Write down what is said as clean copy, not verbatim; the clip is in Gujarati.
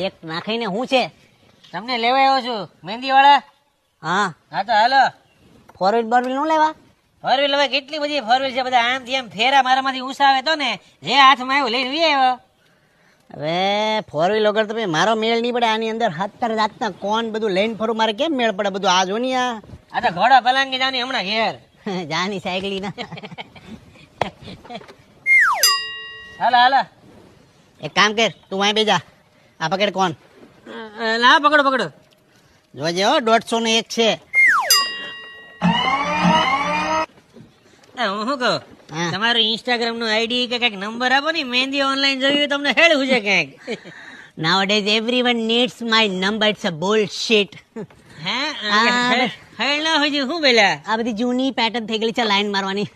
એક નાખીને હું છે? તમને લેવા આવ્યો છું મહેંદી વાળા. હા હા તો હાલો. ફોર વ્હીલ બોર વ્હીલ નું લેવા? ફોર વ્હીલ હવે કેટલી બધી ફોર વ્હીલ છે, બધા આમથી આમ ફેરા મારામાંથી ઉસાવે તો ને જે હાથમાં આવ્યું લઈને વી આવ્યો. હવે ફોર વ્હીલ વગર તો ભાઈ મારો મેળ નહીં પડે. આની અંદર 70 જાતના કોણ બધું લઈને ફરું, મારે કેમ મેળ પડે બધું? આ જો ની આ તો ઘોડા પલાંગી જાની હમણાં ઘેર. જાની સાયકલી ના. હાલો હાલો. એક કામ કર, તું અહીં બેજા. આ પકડ કોણ. ના પકડો પકડો. જોજે હો, 150 ને 1 છે. હું શું કહું, હા. તમારું ઇન્સ્ટાગ્રામ નું આઈડી કે કઈક નંબર આપો ને, મહેંદી ઓનલાઈન જોયું તમને હેડવું છે ક્યાંક. Nowadays everyone needs my number. It's a bullshit. હા હેડ ના હોય છે શું પેલા. આ બધી જૂની પેટર્ન થઈ ગયેલી છે લાઈન મારવાની.